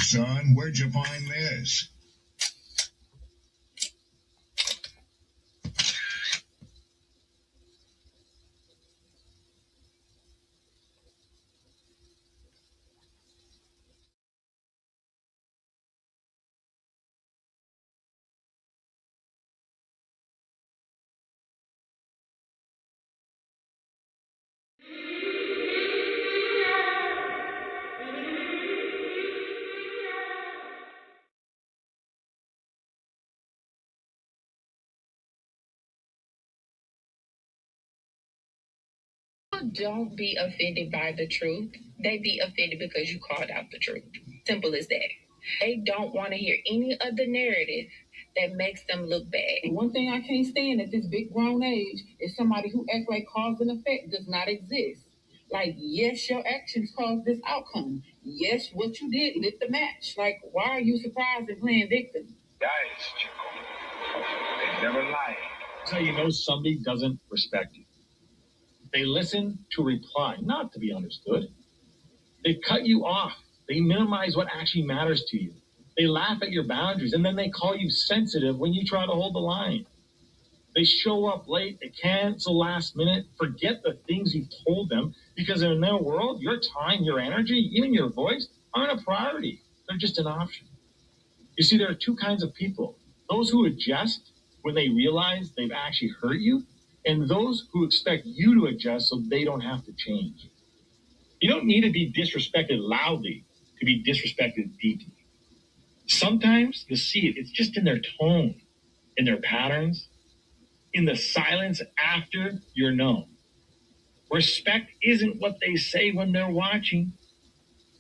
son, where'd you find this? Don't be offended by the truth. They be offended because you called out the truth. Simple as that. They don't want to hear any other narrative that makes them look bad. One thing I can't stand at this big grown age is somebody who acts like cause and effect does not exist. Like, yes, your actions caused this outcome. Yes, what you did lit the match. Like, why are you surprised and playing victim? Guys, Chico, they never lie. That's how you know somebody doesn't respect you. They listen to reply, not to be understood. They cut you off. They minimize what actually matters to you. They laugh at your boundaries, and then they call you sensitive when you try to hold the line. They show up late, they cancel last minute, forget the things you've told them, because in their world, your time, your energy, even your voice aren't a priority. They're just an option. You see, there are two kinds of people. Those who adjust when they realize they've actually hurt you, and those who expect you to adjust so they don't have to change. You don't need to be disrespected loudly to be disrespected deeply. Sometimes you'll see it. It's just in their tone, in their patterns, in the silence after you're known. Respect isn't what they say when they're watching.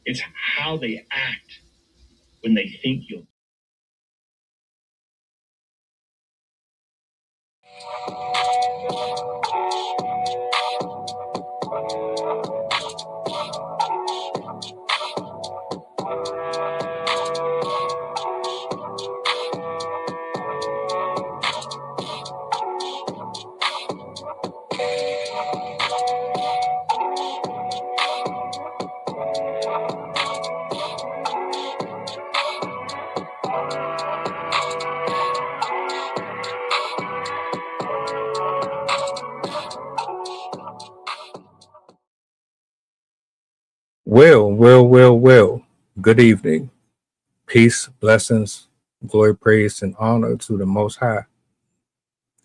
It's how they act when they think you'll. Well. Good evening. Peace, blessings, glory, praise, and honor to the Most High.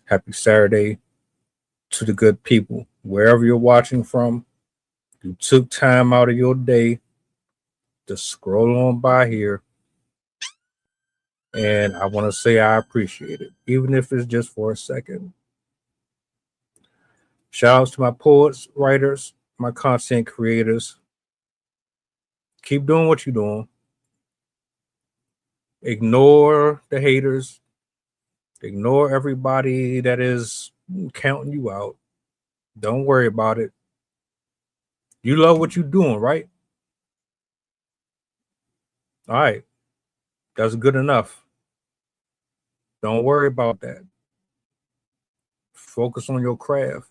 Happy Saturday to the good people. Wherever you're watching from, you took time out of your day to scroll on by here. And I want to say I appreciate it, even if it's just for a second. Shout outs to my poets, writers, my content creators. Keep doing what you're doing. Ignore the haters. Ignore everybody that is counting you out. Don't worry about it. You love what you're doing, right? All right. That's good enough. Don't worry about that. Focus on your craft.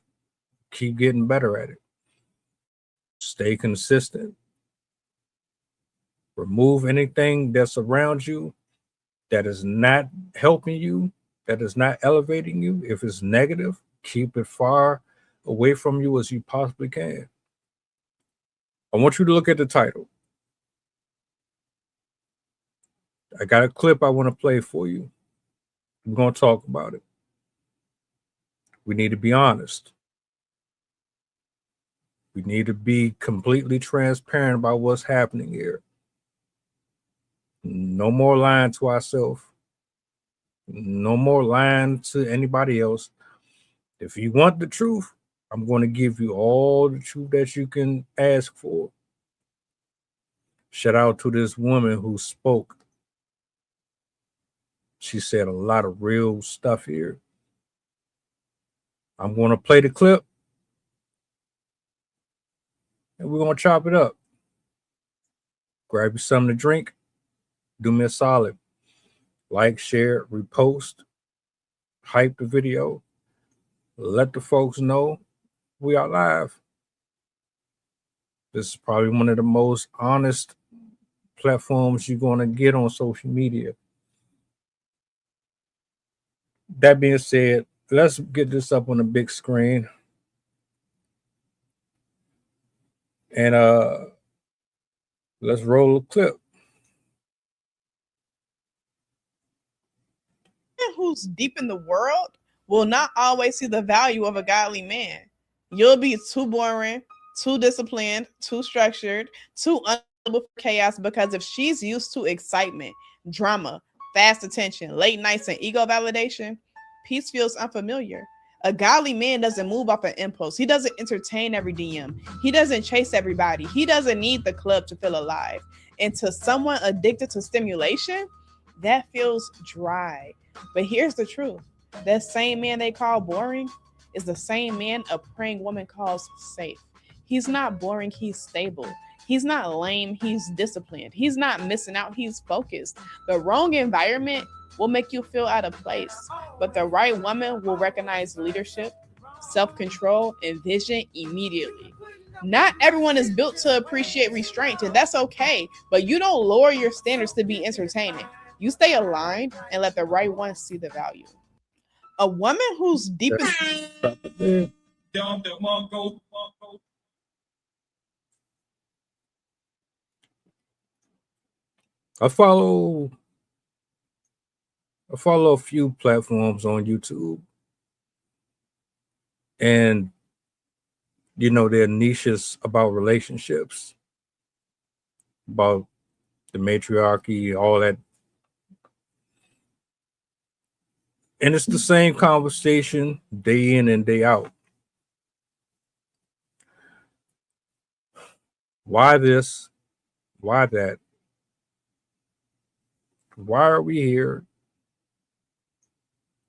Keep getting better at it. Stay consistent. Remove anything that's around you that is not helping you, that is not elevating you. If it's negative, keep it far away from you as you possibly can. I want you to look at the title. I got a clip I want to play for you. We're going to talk about it. We need to be honest. We need to be completely transparent about what's happening here. No more lying to ourselves. No more lying to anybody else. If you want the truth, I'm going to give you all the truth that you can ask for. Shout out to this woman who spoke. She said a lot of real stuff here. I'm going to play the clip, and we're going to chop it up. Grab you something to drink. Do me a solid. Like, share, repost, hype the video. Let the folks know we are live. This is probably one of the most honest platforms you're going to get on social media. That being said, let's get this up on the big screen. And let's roll a clip. Who's deep in the world will not always see the value of a godly man. You'll be too boring, too disciplined, too structured, too unable for chaos, because if she's used to excitement, drama, fast attention, late nights, and ego validation, peace feels unfamiliar. A godly man doesn't move off an impulse. He doesn't entertain every DM. He doesn't chase everybody. He doesn't need the club to feel alive. And to someone addicted to stimulation, that feels dry. But here's the truth. That same man they call boring is the same man a praying woman calls safe. He's not boring, he's stable. He's not lame, he's disciplined. He's not missing out, he's focused. The wrong environment will make you feel out of place, but the right woman will recognize leadership, self-control, and vision immediately. Not everyone is built to appreciate restraint, and that's okay, but you don't lower your standards to be entertaining. You stay aligned and let the right one see the value. A woman who's deep in I follow a few platforms on YouTube, and there are niches about relationships, about the matriarchy, all that. And it's the same conversation day in and day out. Why this? Why that? Why are we here?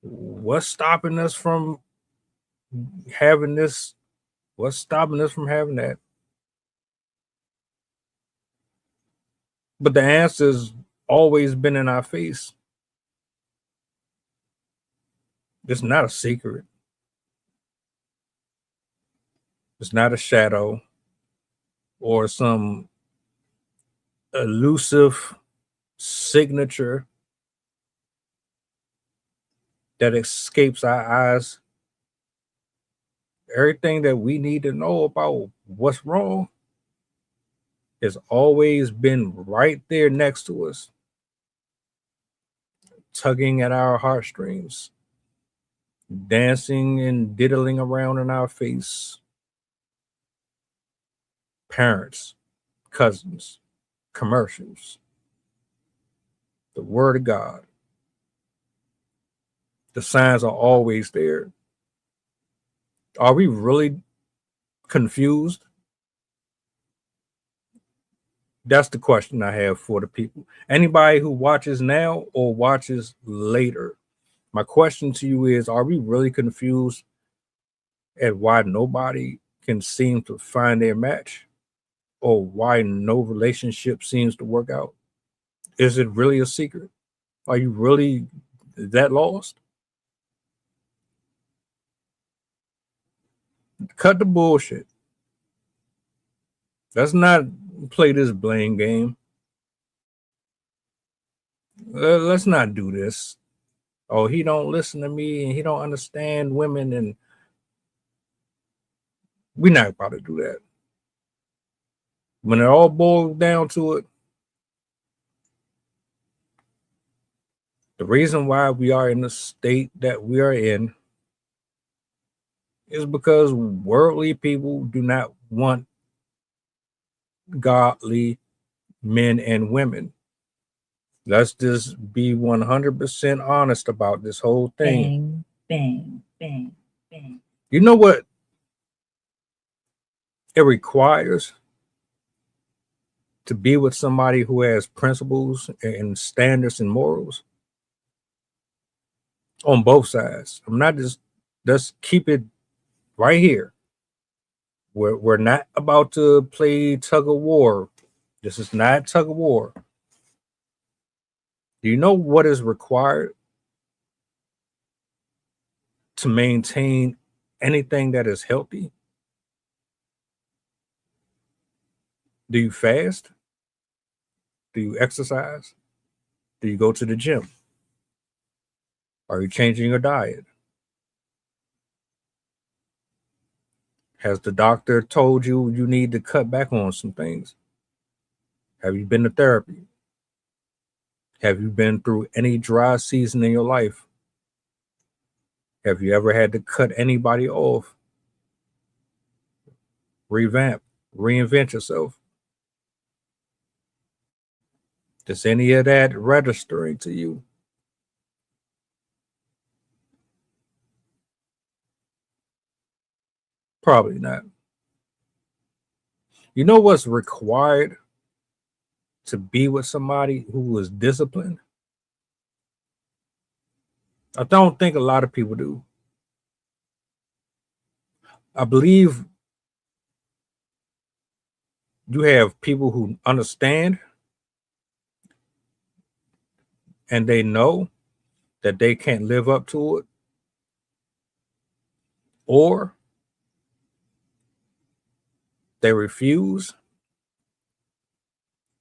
What's stopping us from having this? What's stopping us from having that? But the answer's always been in our face. It's not a secret. It's not a shadow or some elusive signature that escapes our eyes. Everything that we need to know about what's wrong has always been right there next to us, tugging at our heartstrings, dancing and diddling around in our face. Parents, cousins, commercials, the word of God. The signs are always there. Are we really confused? That's the question I have for the people. Anybody who watches now or watches later, my question to you is, are we really confused at why nobody can seem to find their match, or why no relationship seems to work out? Is it really a secret? Are you really that lost? Cut the bullshit. Let's not play this blame game. Let's not do this. Oh, he don't listen to me and he don't understand women, and we're not about to do that. When it all boils down to it, the reason why we are in the state that we are in is because worldly people do not want godly men and women. Let's just be 100% honest about this whole thing. Bang, bang, bang, bang. You know what it requires to be with somebody who has principles and standards and morals on both sides? I'm not just, let's keep it right here. We're not about to play tug of war. This is not tug of war. Do you know what is required to maintain anything that is healthy? Do you fast? Do you exercise? Do you go to the gym? Are you changing your diet? Has the doctor told you you need to cut back on some things? Have you been to therapy? Have you been through any dry season in your life? Have you ever had to cut anybody off? Revamp, reinvent yourself. Is any of that registering to you? Probably not. You know what's required to be with somebody who is disciplined? I don't think a lot of people do. I believe you have people who understand and they know that they can't live up to it, or they refuse.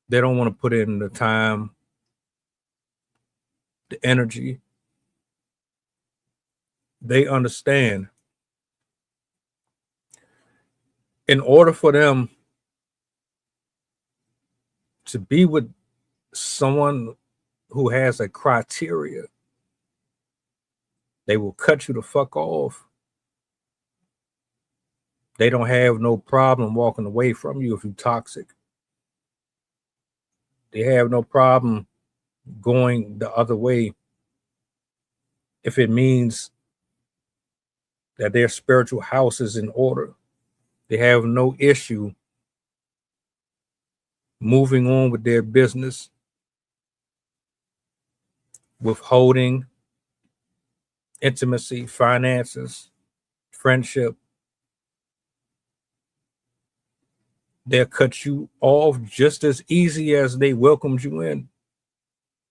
They don't want to put in the time, the energy. They understand. In order for them to be with someone who has a criteria, they will cut you the fuck off. They don't have no problem walking away from you if you're toxic. They have no problem going the other way if it means that their spiritual house is in order. They have no issue moving on with their business, withholding intimacy, finances, friendship. They'll cut you off just as easy as they welcomed you in.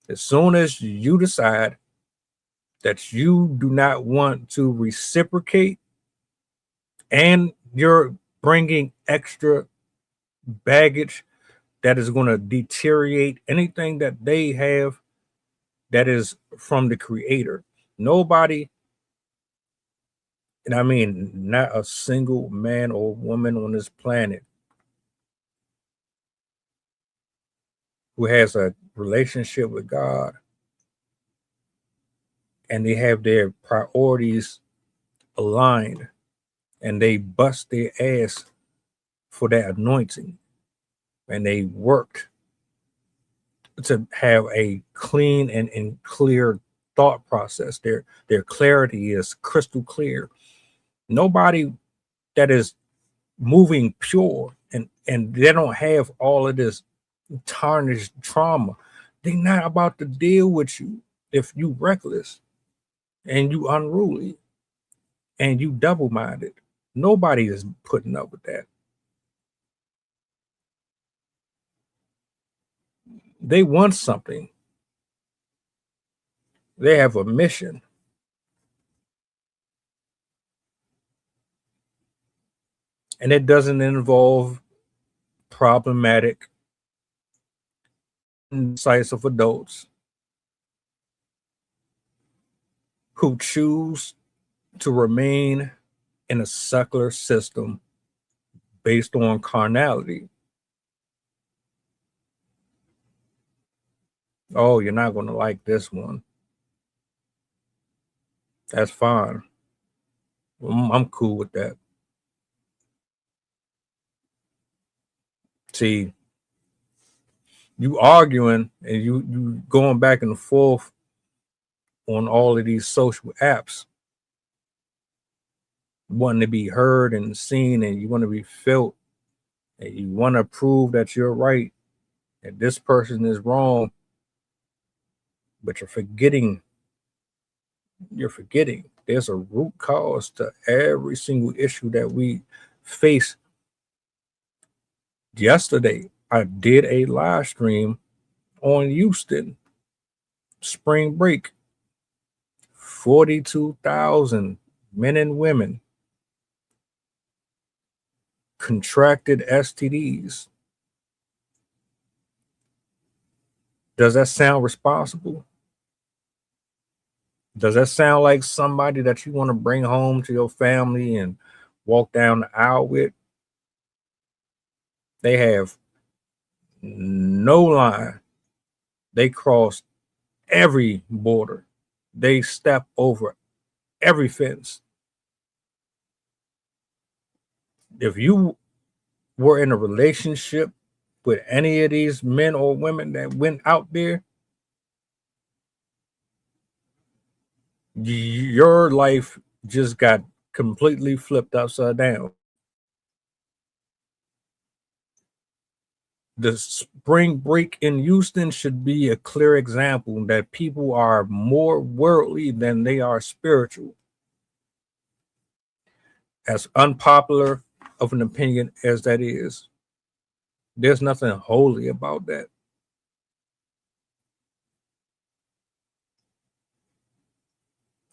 As soon as you decide that you do not want to reciprocate and you're bringing extra baggage that is going to deteriorate anything that they have that is from the creator. Nobody, and I mean not a single man or woman on this planet who has a relationship with God and they have their priorities aligned and they bust their ass for that anointing and they worked to have a clean and clear thought process. Their clarity is crystal clear. Nobody that is moving pure and they don't have all of this tarnished trauma, they're not about to deal with you if you reckless and you unruly and you double-minded. Nobody is putting up with that. They want something. They have a mission. And it doesn't involve problematic sites of adults who choose to remain in a secular system based on carnality. Oh, you're not going to like this one. That's fine. I'm cool with that. See, you arguing and you going back and forth on all of these social apps, wanting to be heard and seen, and you want to be felt, and you want to prove that you're right and this person is wrong, but you're forgetting there's a root cause to every single issue that we face. Yesterday, I did a live stream on Houston spring break. 42,000 men and women contracted STDs. Does that sound responsible? Does that sound like somebody that you want to bring home to your family and walk down the aisle with? They have no line. They cross every border. They step over every fence. If you were in a relationship with any of these men or women that went out there, your life just got completely flipped upside down. The spring break in Houston should be a clear example that people are more worldly than they are spiritual. As unpopular of an opinion as that is, there's nothing holy about that.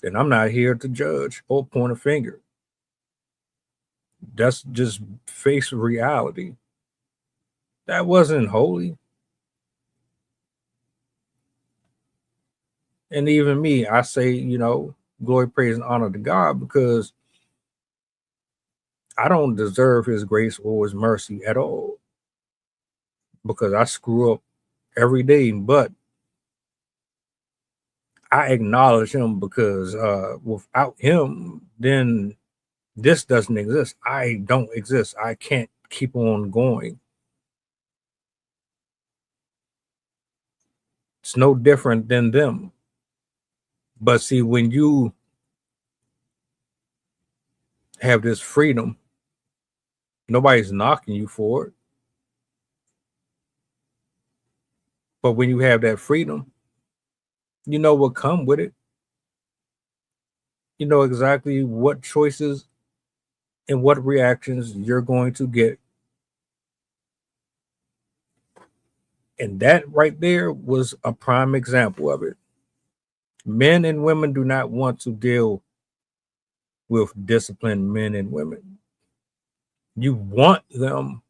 And I'm not here to judge or point a finger. That's just face reality. That wasn't holy. And even me, I say, glory, praise, and honor to God, because I don't deserve his grace or his mercy at all, because I screw up every day. But I acknowledge him, because without him, then this doesn't exist. I don't exist. I can't keep on going. It's no different than them. But see, when you have this freedom, nobody's knocking you for it. But when you have that freedom, you know what come with it. You know exactly what choices and what reactions you're going to get. And that right there was a prime example of it. Men and women do not want to deal with disciplined men and women. You want them,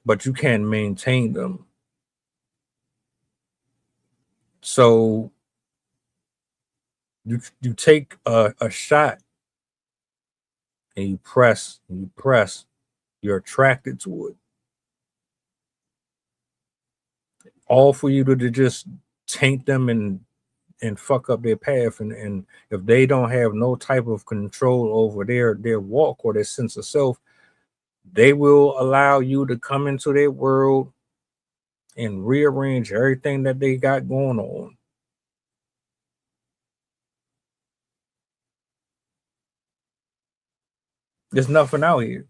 but you can't maintain them. So you take a shot and you press, you're attracted to it. All for you to just taint them and fuck up their path. And if they don't have no type of control over their walk or their sense of self, they will allow you to come into their world and rearrange everything that they got going on. There's nothing out here.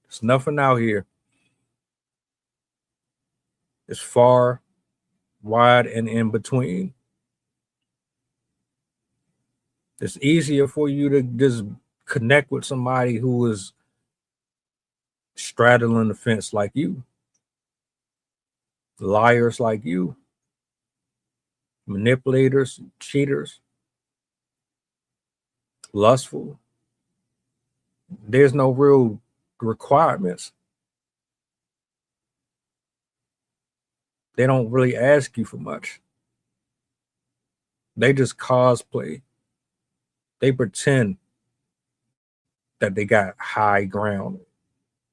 There's nothing out here. It's far, wide, and in between. It's easier for you to just connect with somebody who is straddling the fence like you, liars like you, manipulators, cheaters, lustful. There's no real requirements. They don't really ask you for much. They just cosplay. They pretend that they got high ground.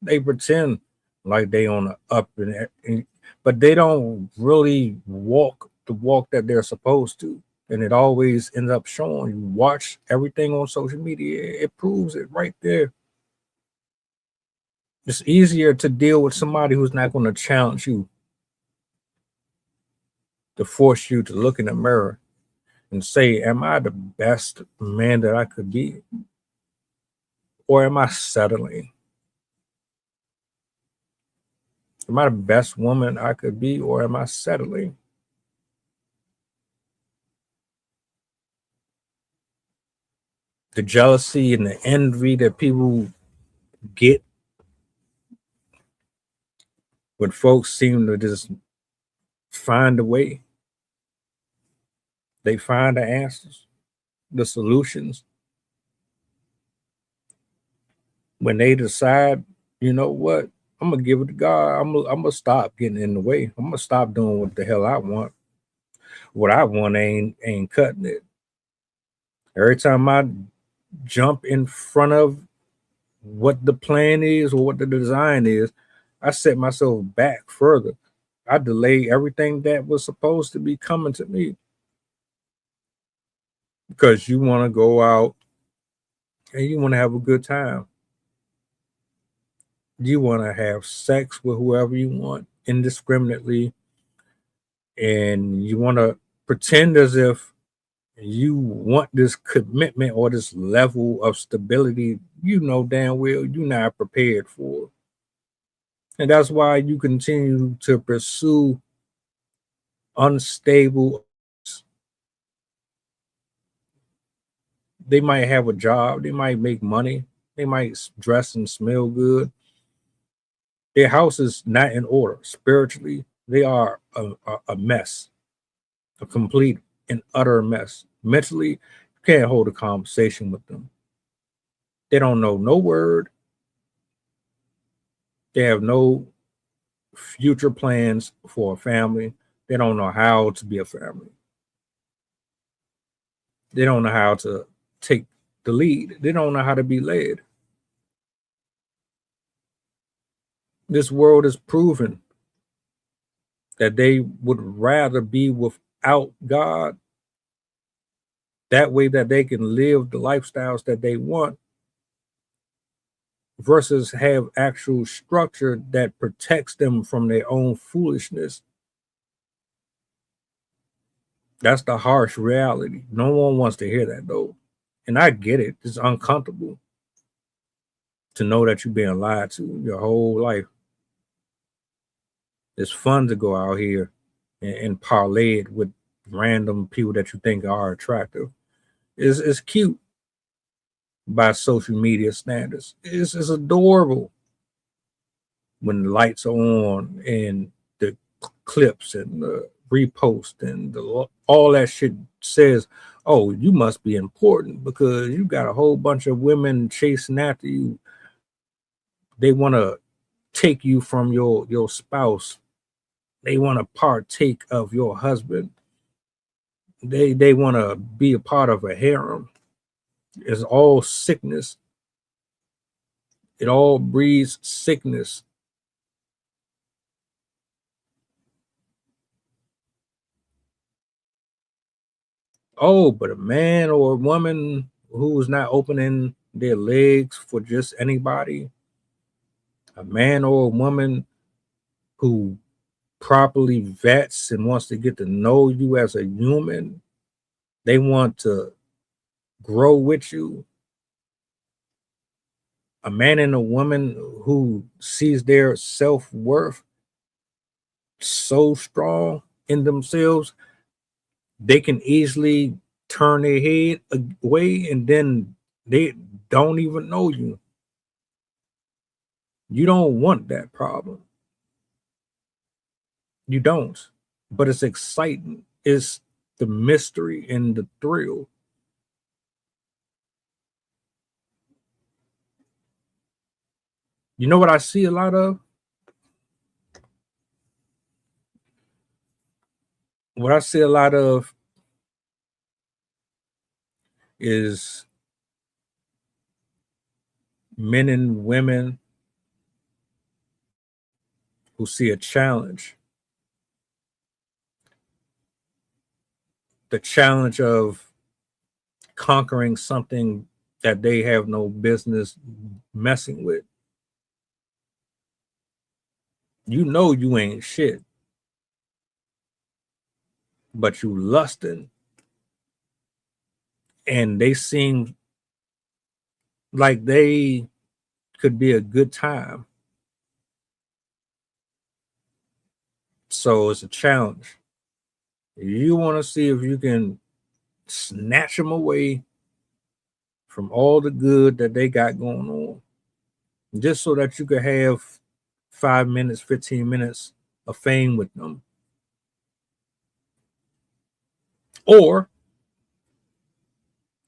They pretend like they on the up, but they don't really walk the walk that they're supposed to. And it always ends up showing. You watch everything on social media, it proves it right there. It's easier to deal with somebody who's not going to challenge you, to force you to look in the mirror and say, am I the best man that I could be? Or am I settling? Am I the best woman I could be, or am I settling? The jealousy and the envy that people get when folks seem to just find a way. They find the answers, the solutions. When they decide, you know what, I'm gonna give it to God. I'm gonna stop getting in the way. I'm gonna stop doing what the hell I want. What I want ain't cutting it. Every time I jump in front of what the plan is or what the design is, I set myself back further. I delay everything that was supposed to be coming to me because you want to go out and you want to have a good time. You want to have sex with whoever you want indiscriminately, and you want to pretend as if you want this commitment or this level of stability you know damn well you're not prepared for. And that's why you continue to pursue unstable. They might have a job, they might make money, they might dress and smell good. Their house is not in order. Spiritually, they are a mess, a complete and utter mess. Mentally, you can't hold a conversation with them. They don't know no word. They have no future plans for a family. They don't know how to be a family. They don't know how to take the lead. They don't know how to be led. This world is proven that they would rather be without God. That way that they can live the lifestyles that they want versus have actual structure that protects them from their own foolishness. That's the harsh reality. No one wants to hear that though. And I get it. It's uncomfortable to know that you're being lied to your whole life. It's fun to go out here and parlay it with random people that you think are attractive. It's cute by social media standards. It's adorable when the lights are on and the clips and the repost and all that shit says, oh, you must be important because you got a whole bunch of women chasing after you. They want to take you from your spouse. They want to partake of your husband. They want to be a part of a harem. It's all sickness. It all breeds sickness. Oh, but a man or a woman who is not opening their legs for just anybody, a man or a woman who properly vets and wants to get to know you as a human, they want to grow with you. A man and a woman who sees their self-worth so strong in themselves, they can easily turn their head away and then they don't even know you. You don't want that problem. You don't. But it's exciting. It's the mystery and the thrill. You know what I see a lot of? What I see a lot of is men and women who see a challenge. The challenge of conquering something that they have no business messing with. You know you ain't shit, but you lusting, and they seem like they could be a good time. So it's a challenge. You want to see if you can snatch them away from all the good that they got going on, just so that you could have 5 minutes, 15 minutes of fame with them. Or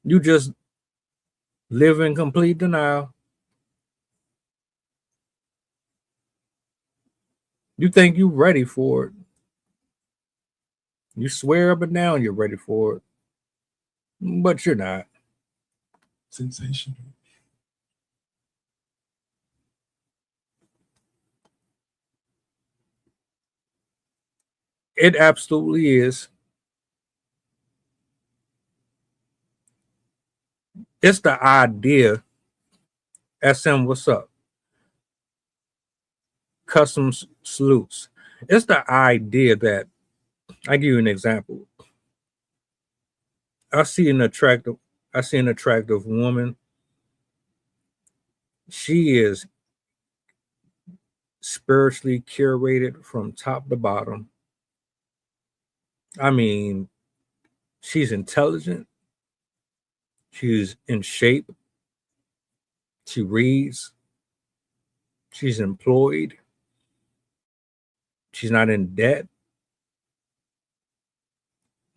you just live in complete denial You think you're ready for it. You swear up and down you're ready for it, but you're not. Sensational. It absolutely is. It's the idea. SM, what's up? Custom salutes. It's the idea that I give you an example. I see an attractive woman. She is spiritually curated from top to bottom. I mean, she's intelligent. She's in shape. She reads. She's employed. She's not in debt.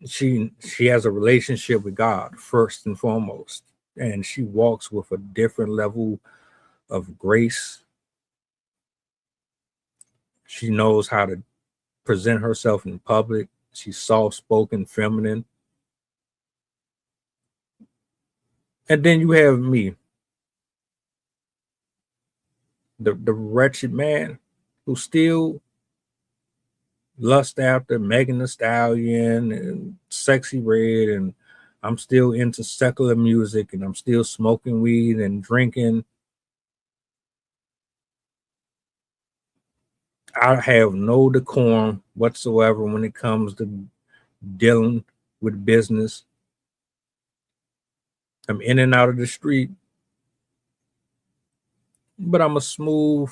She has a relationship with God first and foremost, and she walks with a different level of grace. She knows how to present herself in public. She's soft-spoken, feminine. And then you have me, the wretched man who still lust after Megan Thee Stallion and Sexy Red, and I'm still into secular music, and I'm still smoking weed and drinking. I have no decorum whatsoever when it comes to dealing with business. I'm in and out of the street, but I'm a smooth,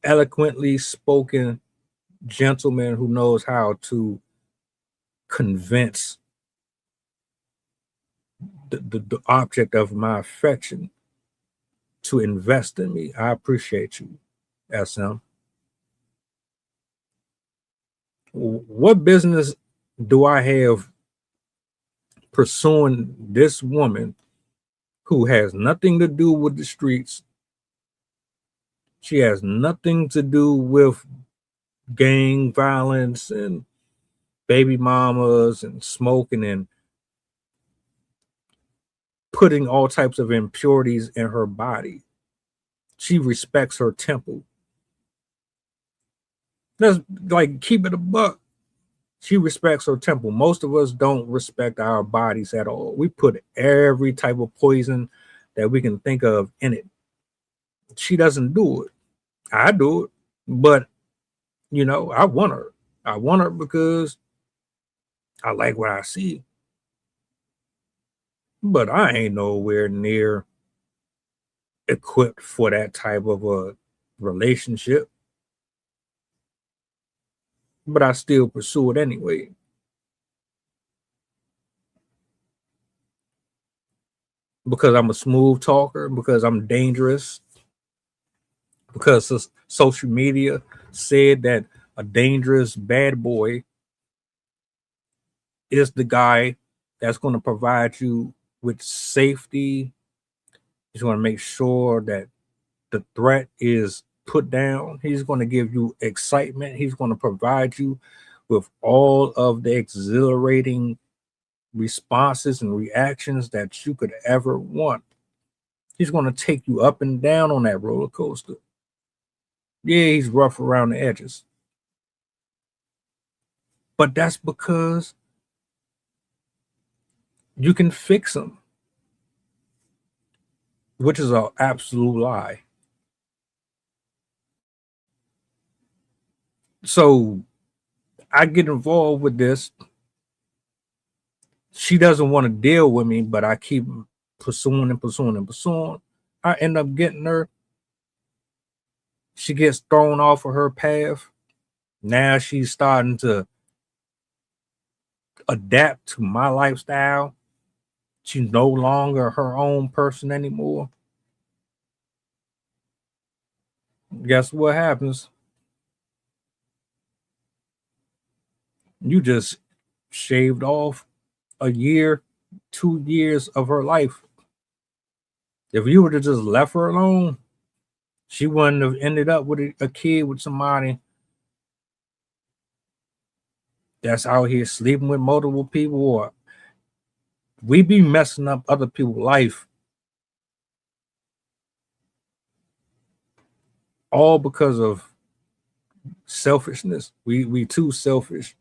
eloquently spoken gentleman who knows how to convince the object of my affection to invest in me. I appreciate you, SM. What business do I have pursuing this woman who has nothing to do with the streets? She has nothing to do with gang violence and baby mamas and smoking and putting all types of impurities in her body. She respects her temple. Let's like keep it a buck. She respects her temple. Most of us don't respect our bodies at all. We put every type of poison that we can think of in it. She doesn't do it. I do it. But, you know, I want her. I want her because I like what I see. But I ain't nowhere near equipped for that type of a relationship. But I still pursue it anyway. Because I'm a smooth talker, because I'm dangerous, because social media said that a dangerous bad boy is the guy that's going to provide you with safety. He's going to make sure that the threat is put down. He's going to give you excitement. He's going to provide you with all of the exhilarating responses and reactions that you could ever want. He's going to take you up and down on that roller coaster. Yeah, he's rough around the edges. But that's because you can fix him, which is an absolute lie. So I get involved with this. She doesn't want to deal with me, but I keep pursuing and pursuing and pursuing. I end up getting her. She gets thrown off of her path. Now she's starting to adapt to my lifestyle. She's no longer her own person anymore. Guess what happens? You just shaved off a year, 2 years of her life. If you would have just left her alone, She wouldn't have ended up with a kid with somebody that's out here sleeping with multiple people, or we be messing up other people's life all because of selfishness. We too selfish.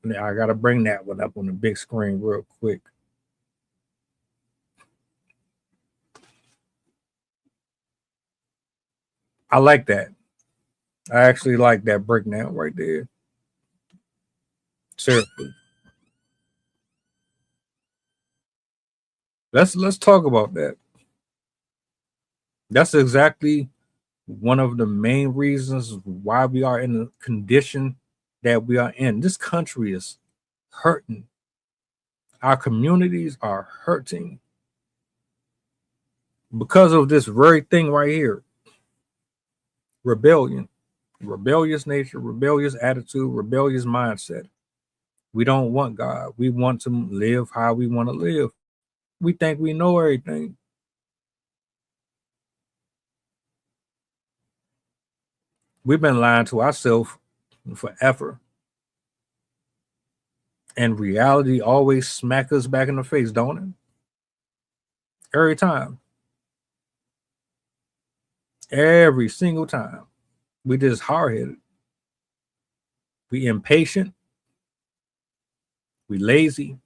Now I gotta bring that one up on the big screen real quick. I like that. I actually like that breakdown right there. Seriously. Let's talk about that. That's exactly one of the main reasons why we are in the condition that we are in. This country is hurting. Our communities are hurting because of this very thing right here. Rebellion, rebellious nature, rebellious attitude, rebellious mindset. We don't want God. We want to live how we want to live. We think we know everything. We've been lying to ourselves forever. And reality always smack us back in the face, don't it? Every time. Every single time. We just hard-headed. We impatient. We lazy.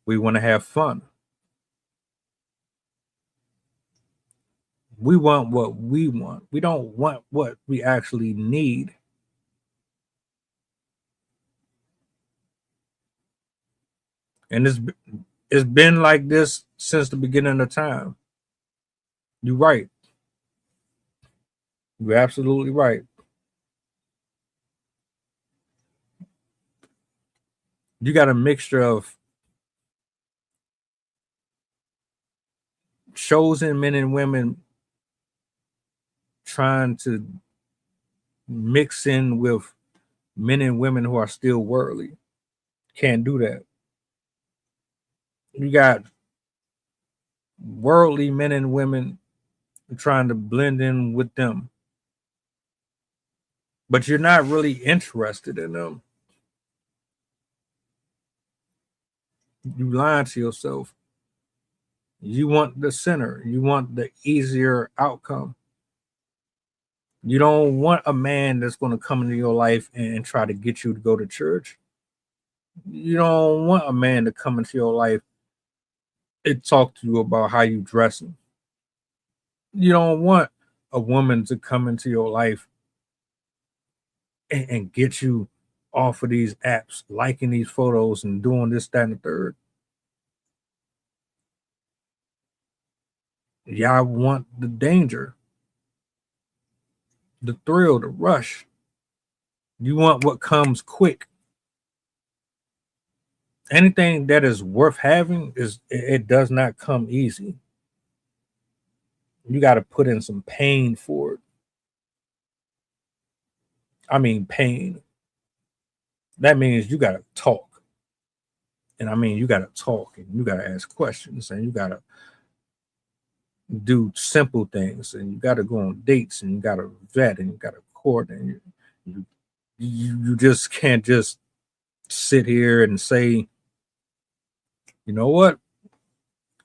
We want to have fun. We want what we want. We don't want what we actually need. And it's been like this since the beginning of time. You're right. You're absolutely right. You got a mixture of chosen men and women trying to mix in with men and women who are still worldly. Can't do that. You got worldly men and women trying to blend in with them, but you're not really interested in them. You lying to yourself. You want the sinner. You want the easier outcome. You don't want a man that's going to come into your life and try to get you to go to church. You don't want a man to come into your life and talk to you about how you dressing. You don't want a woman to come into your life and get you off of these apps, liking these photos and doing this, that, and the third. Y'all want the danger, the thrill, the rush. You want what comes quick. Anything that is worth having it does not come easy. You got to put in some pain for it. I mean pain. That means you got to talk. And I mean you got to talk and you got to ask questions and you got to do simple things and you got to go on dates and you got to vet and you got to court and you just can't just sit here and say, you know what?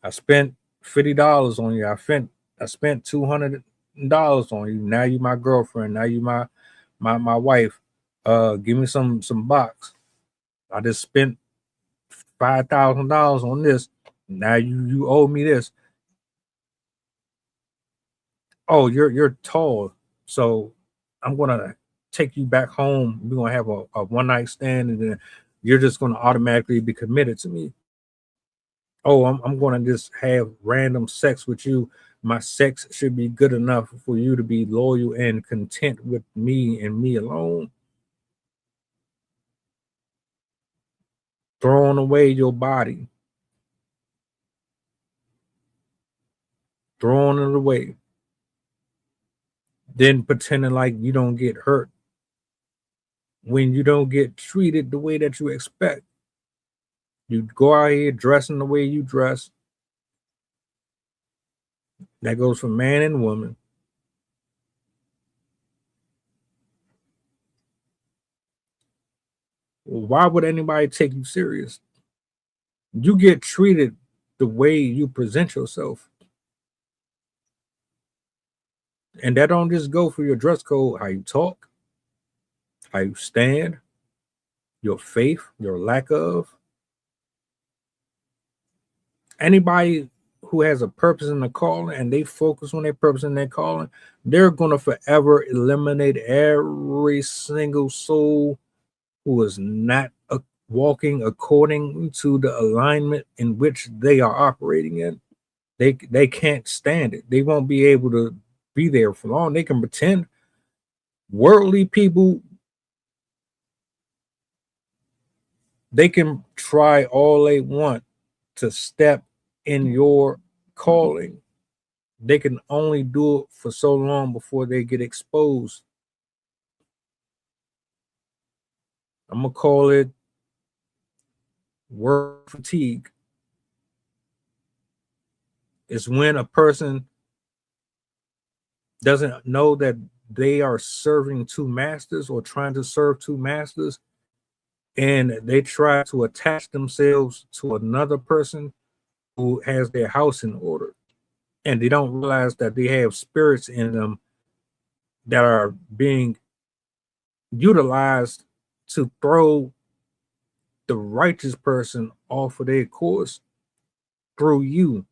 I spent $50 on you. I spent $200 on you. Now you my girlfriend. Now you my wife. Give me some box. I just spent $5,000 on this. Now you owe me this. Oh, you're tall, so I'm gonna take you back home. We're gonna have a one night stand, and then you're just gonna automatically be committed to me. Oh, I'm gonna just have random sex with you. My sex should be good enough for you to be loyal and content with me and me alone. Throwing away your body, throwing it away, then pretending like you don't get hurt when you don't get treated the way that you expect. You go out here dressing the way you dress, That goes for man and woman. Why would anybody take you serious? You get treated the way you present yourself. And that don't just go for your dress code, how you talk, how you stand, your faith, your lack of. Anybody who has a purpose in the calling and they focus on their purpose in their calling, they're going to forever eliminate every single soul who is not walking according to the alignment in which they are operating in. They can't stand it. They won't be able to be there for long. They can pretend. Worldly people, they can try all they want to step in your calling. They can only do it for so long before they get exposed. I'm gonna call it work fatigue. It's when a person doesn't know that they are serving two masters or trying to serve two masters, and they try to attach themselves to another person who has their house in order, and they don't realize that they have spirits in them that are being utilized to throw the righteous person off of their course through you.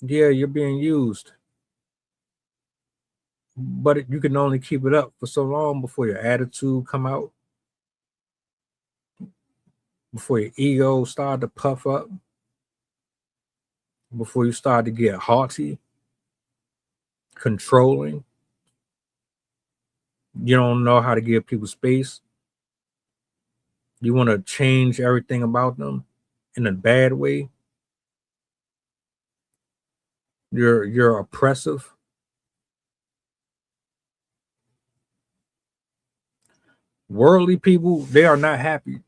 Yeah, you're being used, but you can only keep it up for so long before your attitude come out, before your ego start to puff up, before you start to get haughty, controlling. You don't know how to give people space. You want to change everything about them in a bad way. You're oppressive. Worldly people, they are not happy.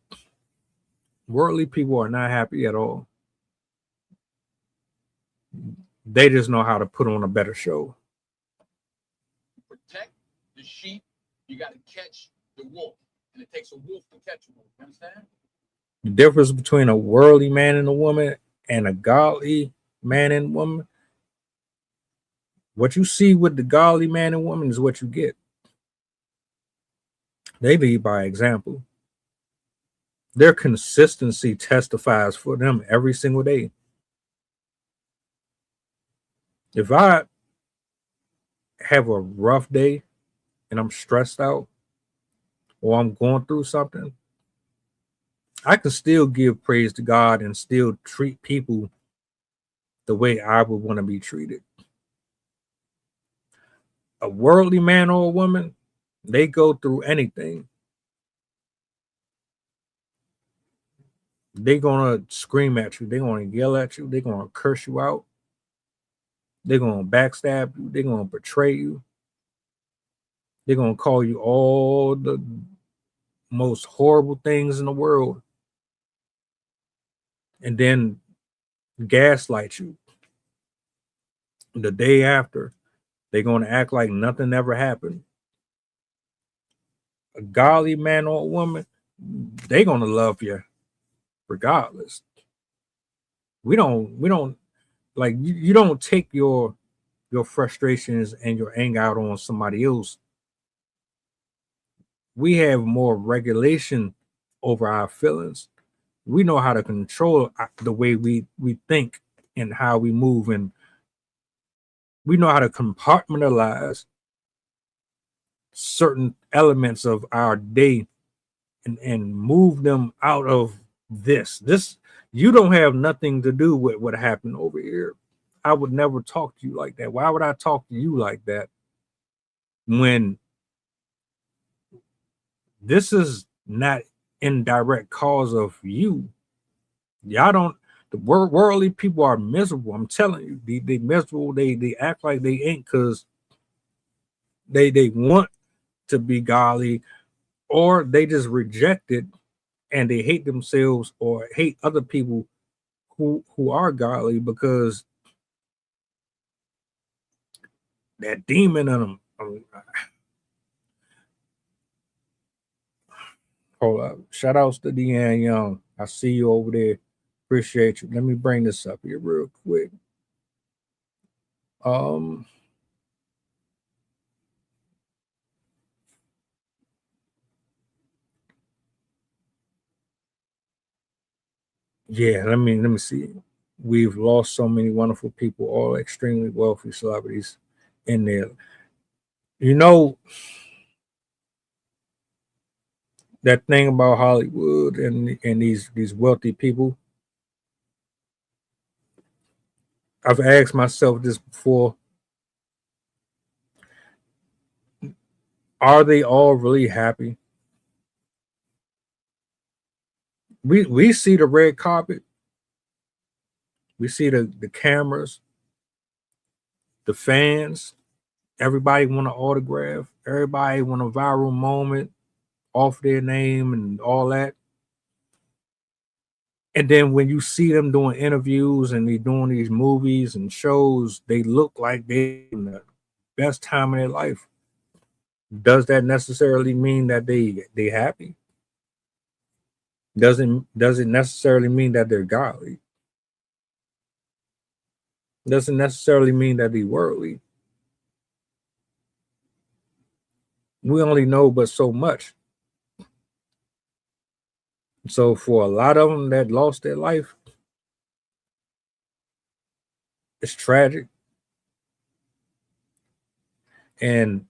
Worldly people are not happy at all. They just know how to put on a better show. Protect the sheep, you got to catch the wolf. And it takes a wolf to catch a wolf. You understand? The difference between a worldly man and a woman and a godly man and woman, what you see with the godly man and woman is what you get. They lead by example. Their consistency testifies for them every single day. If I have a rough day and I'm stressed out or I'm going through something, I can still give praise to God and still treat people the way I would want to be treated. A worldly man or a woman, they go through anything. They're going to scream at you. They're going to yell at you. They're going to curse you out. They're going to backstab you. They're going to betray you. They're going to call you all the most horrible things in the world. And then gaslight you. The day after, they're going to act like nothing ever happened. A godly man or woman, they're going to love you regardless. We don't like you don't take your frustrations and your anger out on somebody else. We have more regulation over our feelings. We know how to control the way we think and how we move, and we know how to compartmentalize certain elements of our day and move them out of this. You don't have nothing to do with what happened over here. I would never talk to you like that. Why would I talk to you like that when this is not in direct cause of you? Y'all don't. The worldly people are miserable. I'm telling you, they miserable. They act like they ain't because they want to be godly, or they just reject it and they hate themselves or hate other people who are godly because that demon in them. Hold up. Shout outs to Deanne Young. I see you over there. Appreciate you. Let me bring this up here real quick. Yeah, let me see. We've lost so many wonderful people, all extremely wealthy celebrities in there. You know that thing about Hollywood and these wealthy people. I've asked myself this before. Are they all really happy? We see the red carpet, we see the cameras, the fans, everybody want an autograph, everybody want a viral moment off their name and all that. And then when you see them doing interviews and they doing these movies and shows, they look like they in the best time of their life. Does that necessarily mean that they happy? Does it necessarily mean that they're godly? Doesn't necessarily mean that they're worldly. We only know but so much. So for a lot of them that lost their life, it's tragic. And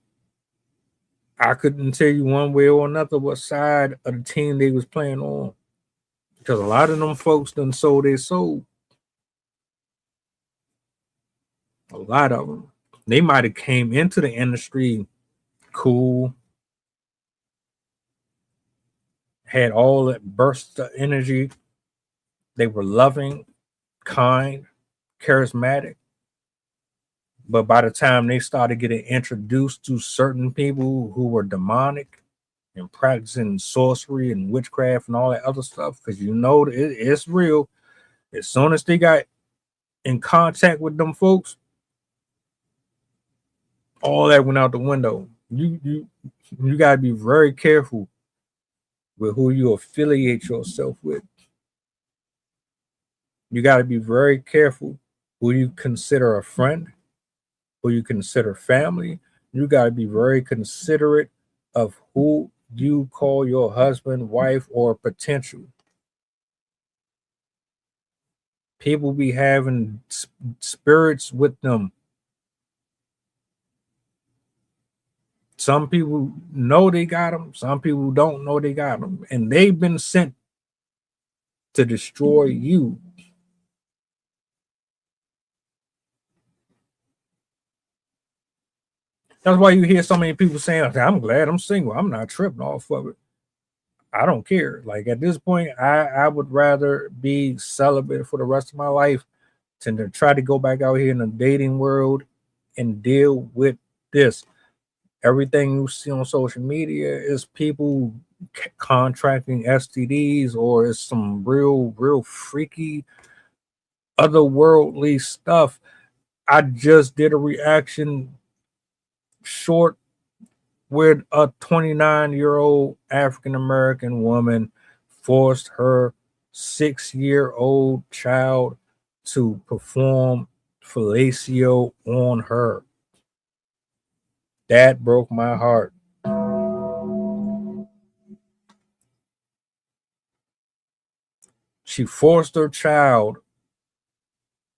I couldn't tell you one way or another what side of the team they was playing on. Because a lot of them folks done sold their soul. A lot of them. They might have came into the industry cool, had all that burst of energy. They were loving, kind, charismatic. But by the time they started getting introduced to certain people who were demonic and practicing sorcery and witchcraft and all that other stuff, because you know it's real. As soon as they got in contact with them folks, all that went out the window. You got to be very careful with who you affiliate yourself with. You got to be very careful who you consider a friend, who you consider family. You got to be very considerate of who you call your husband, wife, or potential. People be having spirits with them. Some people know they got them. Some people don't know they got them. And they've been sent to destroy you. That's why you hear so many people saying, I'm glad I'm single. I'm not tripping off of it. I don't care. Like at this point, I would rather be celibate for the rest of my life than to try to go back out here in the dating world and deal with this. Everything you see on social media is people contracting STDs, or it's some real freaky otherworldly stuff. I just did a reaction short where a 29-year-old African American woman forced her 6-year-old child to perform fellatio on her. That broke my heart. She forced her child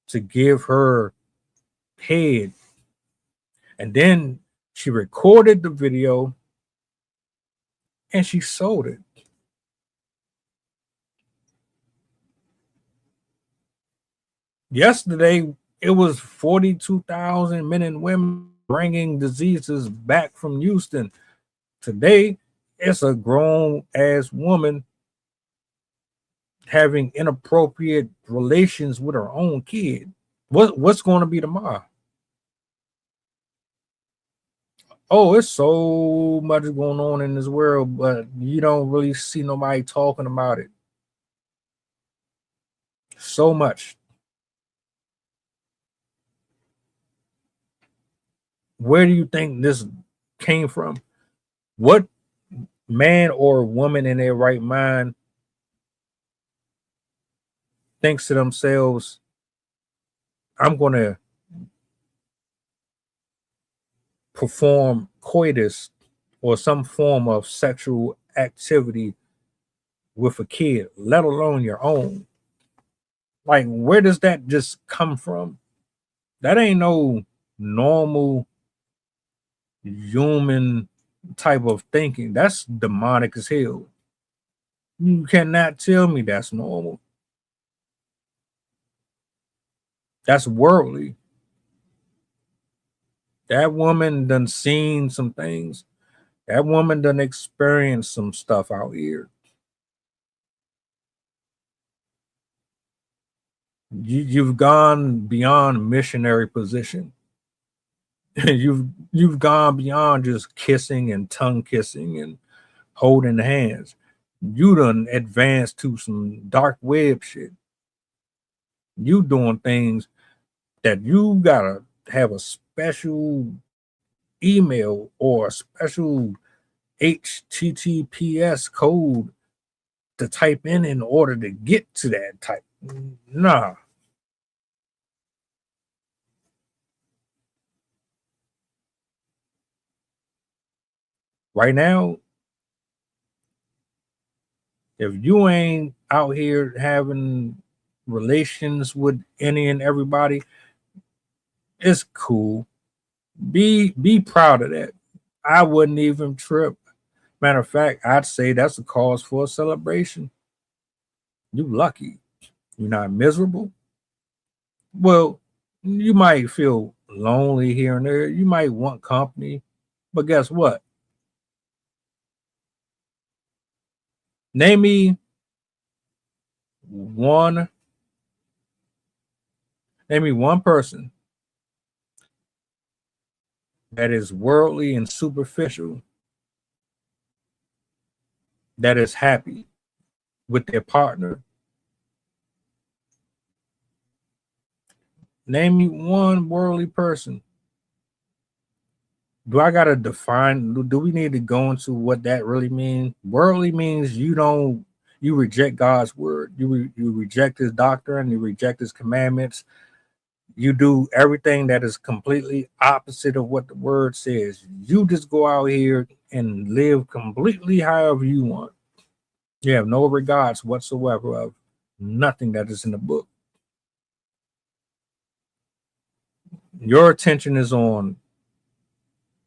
to give her head, and then she recorded the video and she sold it. Yesterday, it was 42,000 men and women bringing diseases back from Houston. Today, it's a grown ass woman having inappropriate relations with her own kid. What's going to be tomorrow? Oh, it's so much going on in this world, but you don't really see nobody talking about it. So much. Where do you think this came from? What man or woman in their right mind thinks to themselves, I'm going to perform coitus or some form of sexual activity with a kid, let alone your own? Like, where does that just come from? That ain't no normal human type of thinking. That's demonic as hell. You cannot tell me that's normal. That's worldly. That woman done seen some things. That woman done experienced some stuff out here. You've gone beyond missionary position. you've gone beyond just kissing and tongue kissing and holding hands. You done advanced to some dark web shit. You doing things that you gotta have a special email or a special HTTPS code to type in order to get to that type. Nah. Right now, if you ain't out here having relations with any and everybody, it's cool. Be proud of that. I wouldn't even trip. Matter of fact, I'd say that's a cause for a celebration. You lucky. You're not miserable. Well, you might feel lonely here and there. You might want company. But guess what? Name me one person that is worldly and superficial that is happy with their partner. Name me one worldly person. Do I gotta define? Do we need to go into what that really means? Worldly means you reject God's word. You reject His doctrine. You reject His commandments. You do everything that is completely opposite of what the word says. You just go out here and live completely however you want. You have no regards whatsoever of nothing that is in the book. Your attention is on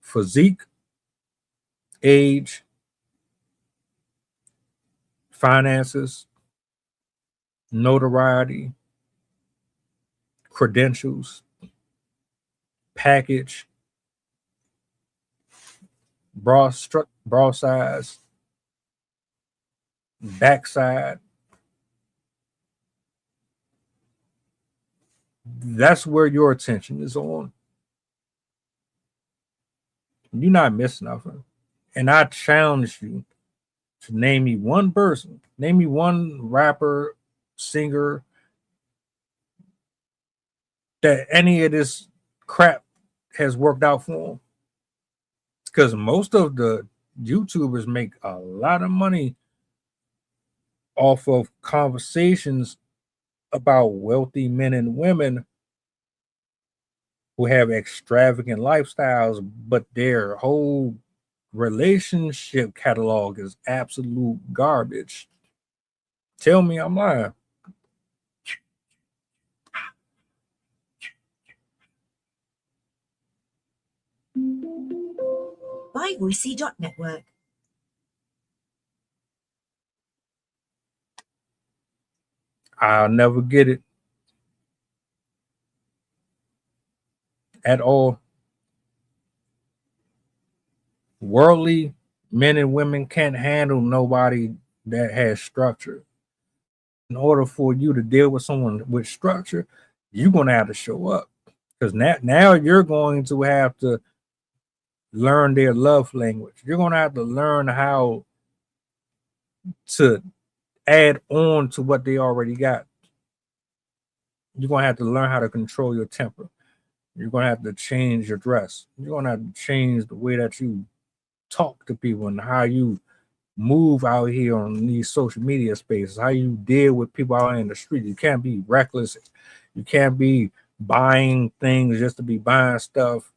physique, age, finances, notoriety, credentials, package, bra size, backside. That's where your attention is on. You're not missing nothing. And I challenge you to name me one person, name me one rapper, singer that any of this crap has worked out for them. Because most of the YouTubers make a lot of money off of conversations about wealthy men and women who have extravagant lifestyles, but their whole relationship catalog is absolute garbage. Tell me I'm lying. BibleC.network. I'll never get it at all. Worldly men and women can't handle nobody that has structure. In order for you to deal with someone with structure, you're going to have to show up, because now you're going to have to learn their love language. You're going to have to learn how to add on to what they already got. You're going to have to learn how to control your temper. You're going to have to change your dress. You're going to have to change the way that you talk to people and how you move out here on these social media spaces, how you deal with people out in the street. You can't be reckless. You can't be buying things just to be buying stuff.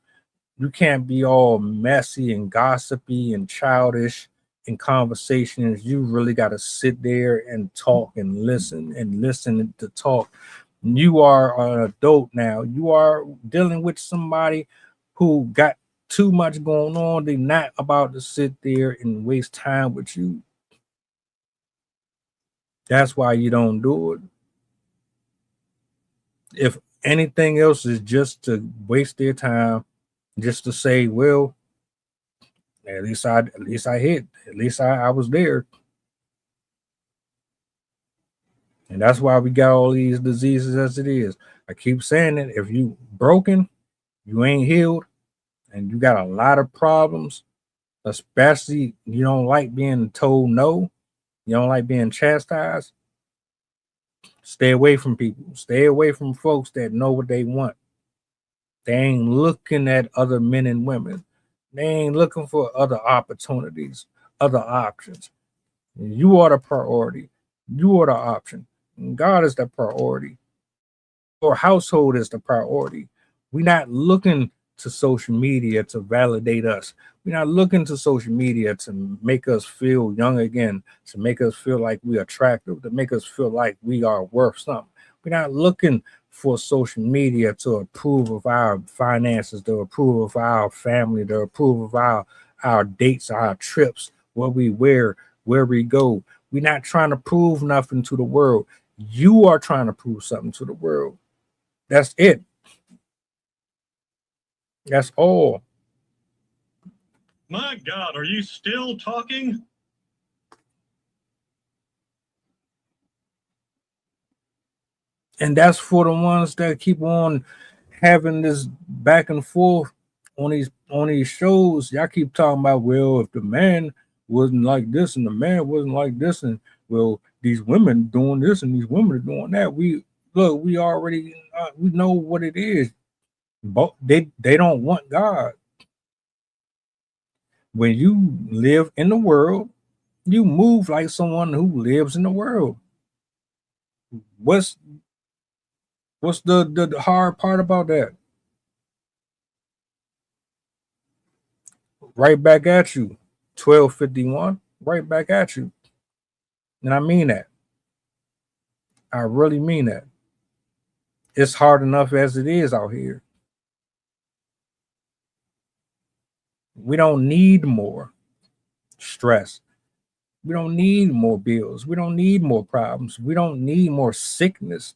You can't be all messy and gossipy and childish in conversations. You really got to sit there and talk and listen to talk. You are an adult now. You are dealing with somebody who got too much going on. They're not about to sit there and waste time with you. That's why you don't do it. If anything else is just to waste their time, just to say, well, at least I hit, at least I was there. And that's why we got all these diseases as it is. I keep saying it. If you broken, you ain't healed, and you got a lot of problems, especially you don't like being told no, you don't like being chastised, stay away from people. Stay away from folks that know what they want. They ain't looking at other men and women. They ain't looking for other opportunities, other options. You are the priority. You are the option. God is the priority. Your household is the priority. We're not looking to social media to validate us. We're not looking to social media to make us feel young again, to make us feel like we're attractive, to make us feel like we are worth something. We're not looking for social media to approve of our finances, to approve of our family, to approve of our dates, our trips, what we wear, where we go. We're not trying to prove nothing to the world. You are trying to prove something to the world. That's it. That's all. My God, are you still talking? And that's for the ones that keep on having this back and forth on these shows. Y'all keep talking about, well, if the man wasn't like this and the man wasn't like this, and well, these women doing this and these women are doing that. We already we know what it is. But they don't want God. When you live in the world, you move like someone who lives in the world. What's the hard part about that? Right back at you. 1251, right back at you. And I mean that. I really mean that. It's hard enough as it is out here. We don't need more stress. We don't need more bills. We don't need more problems. We don't need more sickness.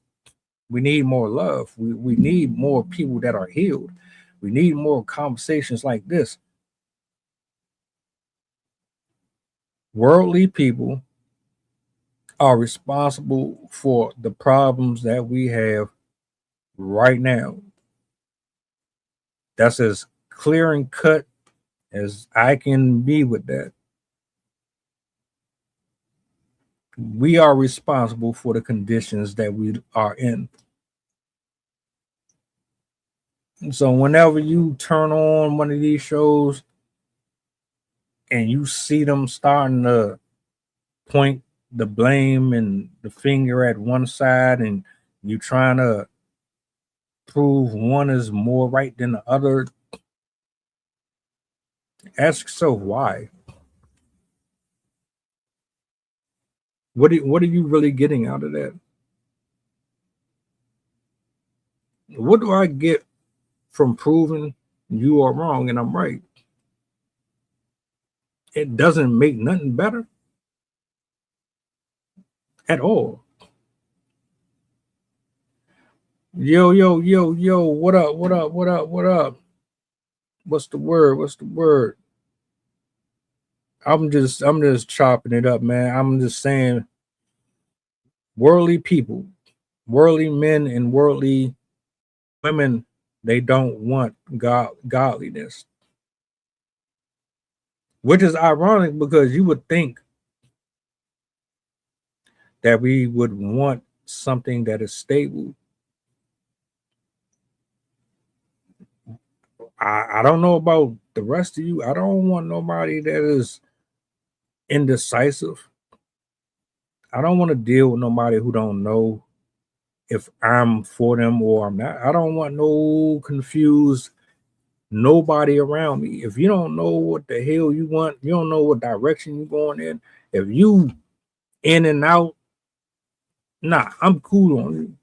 We need more love. We need more people that are healed. We need more conversations like this. Worldly people are responsible for the problems that we have right now. That's as clear and cut as I can be with that. We are responsible for the conditions that we are in. So whenever you turn on one of these shows and you see them starting to point the blame and the finger at one side, and you trying to prove one is more right than the other, ask yourself why. What are you really getting out of that? What do I get from proving you are wrong and I'm right? It doesn't make nothing better at all. Yo, what up? What up? What's the word? I'm just chopping it up, man. I'm just saying worldly people, worldly men and worldly women, they don't want godliness. which is ironic because you would think that we would want something that is stable. I don't know about the rest of you. I don't want nobody that is indecisive. I don't want to deal with nobody who don't know if I'm for them or I'm not. I don't want no confused nobody around me. If you don't know what the hell you want, you don't know what direction you're going in. If you in and out, nah, I'm cool on you.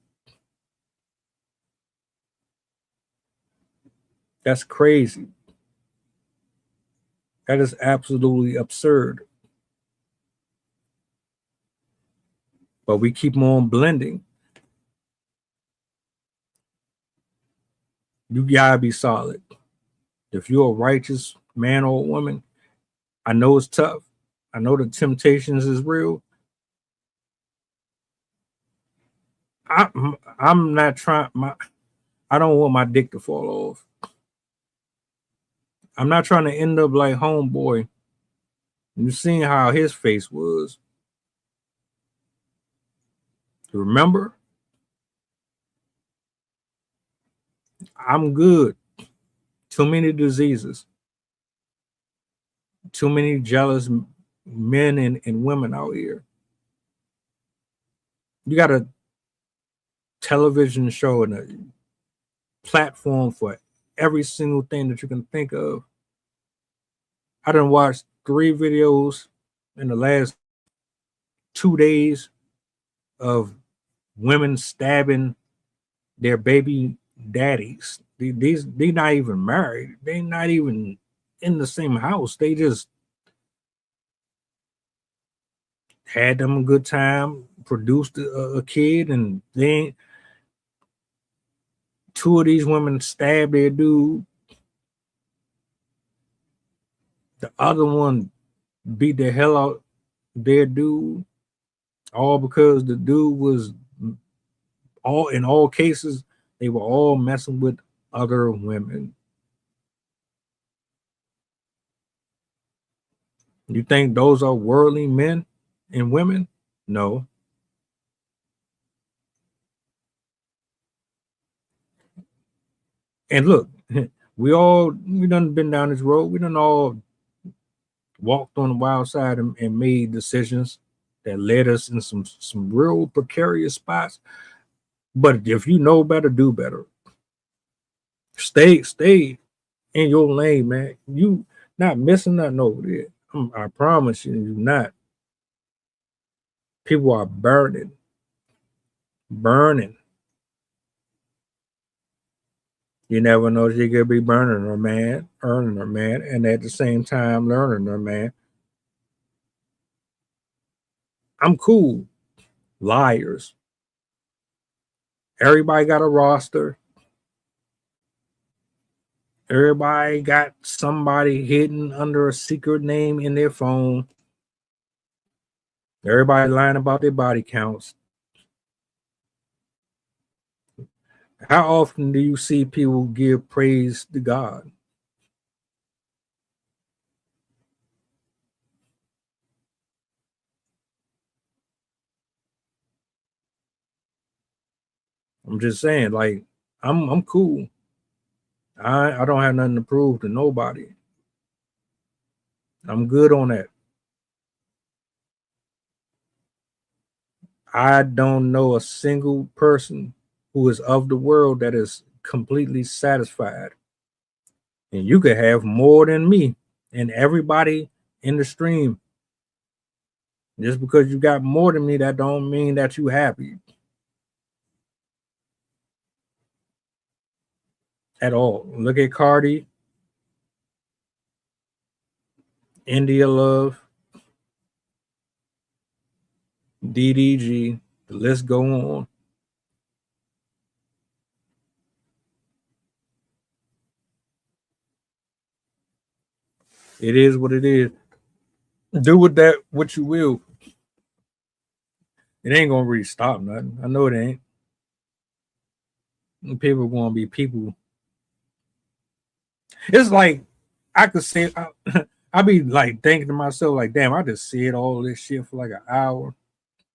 That's crazy. That is absolutely absurd. But we keep on blending. You gotta be solid. If you're a righteous man or woman, I know it's tough. I know the temptations is real. I'm not trying I don't want my dick to fall off. I'm not trying to end up like homeboy. You seen how his face was. Remember? I'm good. Too many diseases. Too many jealous men and women out here. You got a television show and a platform for every single thing that you can think of. I done watched 3 videos in the last 2 days of women stabbing their baby daddies. They not even married. They not even in the same house. They just had them a good time, produced a kid, and then 2 of these women stabbed their dude. The other one beat the hell out their dude, all because the dude was in all cases, they were all messing with other women. You think those are worldly men and women? No. And look, we done been down this road. We done all walked on the wild side and made decisions that led us in some real precarious spots. But if you know better, do better. Stay in your lane, man. You not missing nothing over there. I promise you, you're not. People are burning. You never know she could be burning her man, earning her man, and at the same time learning her man. I'm cool. Liars. Everybody got a roster. Everybody got somebody hidden under a secret name in their phone. Everybody lying about their body counts. How often do you see people give praise to God? I'm just saying, like, I'm cool. I don't have nothing to prove to nobody. I'm good on that. I don't know a single person who is of the world that is completely satisfied. And you could have more than me and everybody in the stream. Just because you got more than me, that don't mean that you happy at all. Look at Cardi, India Love, DDG. The list go on. It is what it is. Do with that what you will. It ain't gonna really stop nothing. I know it ain't. People are gonna be people. It's like I could say I be like thinking to myself, like, damn, I just said all this shit for like an hour.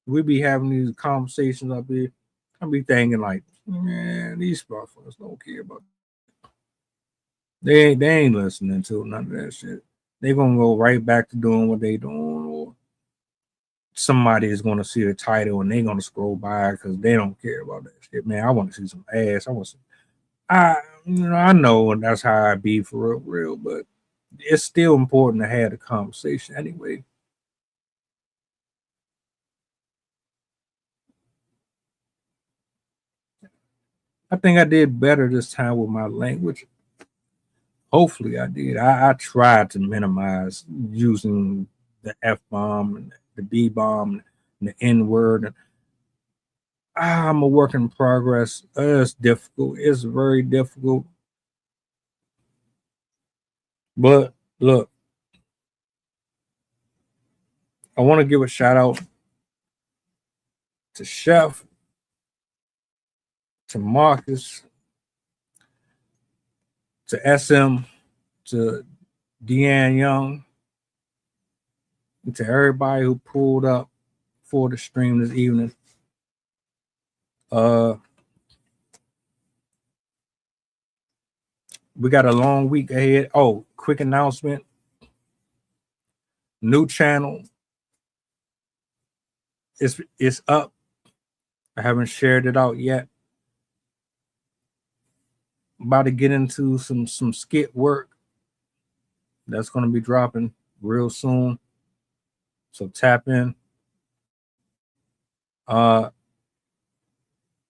We be having these conversations up here. I be thinking like, man, these motherfuckers don't care about. They ain't listening to none of that shit. They gonna go right back to doing what they doing, or somebody is gonna see the title and they gonna scroll by because they don't care about that shit. Man, I want to see some ass. I know, and that's how I be for real, but it's still important to have the conversation anyway. I think I did better this time with my language. Hopefully, I did. I tried to minimize using the F bomb and the B bomb and the N word. I'm a work in progress. It's difficult. It's very difficult. But look, I want to give a shout out to Chef, to Marcus, to SM, to Deanne Young, and to everybody who pulled up for the stream this evening. We got a long week ahead. Oh, quick announcement. New channel. It's up. I haven't shared it out yet. About to get into some skit work. That's going to be dropping real soon. So tap in.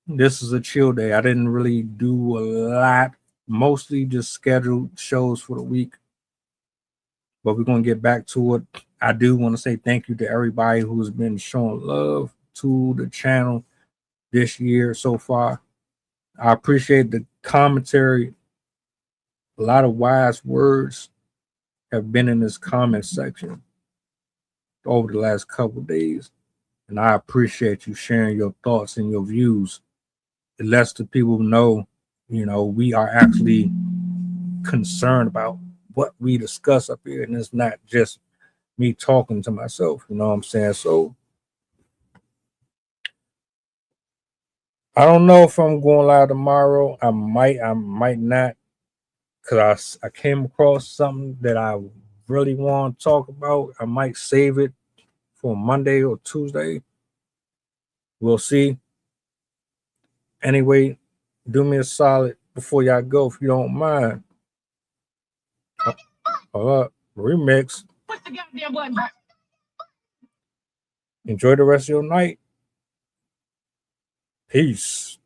This is a chill day. I didn't really do a lot. Mostly just scheduled shows for the week. But we're going to get back to it. I do want to say thank you to everybody who's been showing love to the channel this year so far. I appreciate the commentary. A lot of wise words have been in this comment section over the last couple of days. And I appreciate you sharing your thoughts and your views. It lets the people know, we are actually concerned about what we discuss up here. And it's not just me talking to myself, you know what I'm saying? So I don't know if I'm going live tomorrow. I might not, because I came across something that I really want to talk about. I might save it for Monday or Tuesday. We'll see. Anyway, do me a solid before y'all go, if you don't mind. Remix. Put the goddamn button back. Enjoy the rest of your night. Peace.